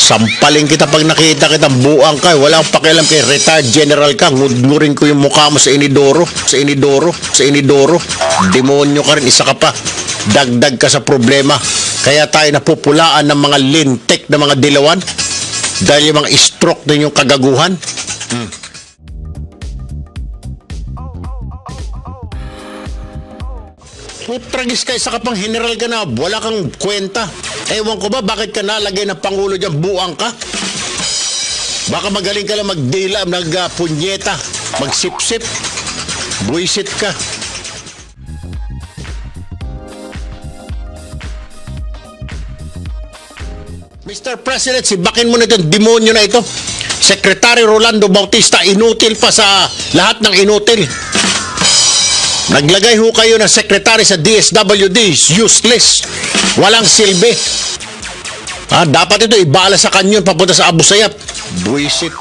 Sampaling kita pag nakita kita, buang ka. Wala akong pakialam kay retired general ka. Ngudngurin ko yung mukha mo sa inidoro. Sa inidoro. Sa inidoro. Demonyo ka rin. Isa ka pa. Dagdag ka sa problema. Kaya tayo napupulaan ng mga lintik na mga dilawan. Dahil yung mga stroke din yung kagaguhan. Putragis ka, isa ka pang general ka na, wala kang kwenta. Ewan ko ba, bakit ka nalagay ng Pangulo dyan, buang ka? Baka magaling ka lang magdila, nagpunyeta, magsipsip, buisit ka. Mr. President, sibakin mo na itong demonyo na ito. Secretary Rolando Bautista, inutil pa sa lahat ng inutil. Naglagay ho kayo ng secretary sa DSWD, useless, walang silbi. Dapat ito ibala sa kanyon papunta sa Abu Sayyaf. Buisit.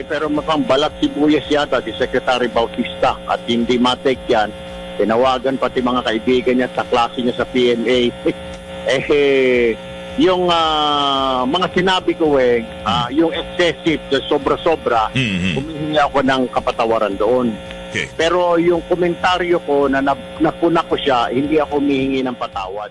Pero mukhang balat sibuyas yata si Secretary Bautista at hindi matek yan. Tinawagan pati mga kaibigan niya sa klase niya sa PNA. Yung mga sinabi ko yung excessive, sobra-sobra, humihingi ako ng kapatawaran doon. Okay. Pero yung komentaryo ko na napuna ko siya, hindi ako humihingi ng patawad.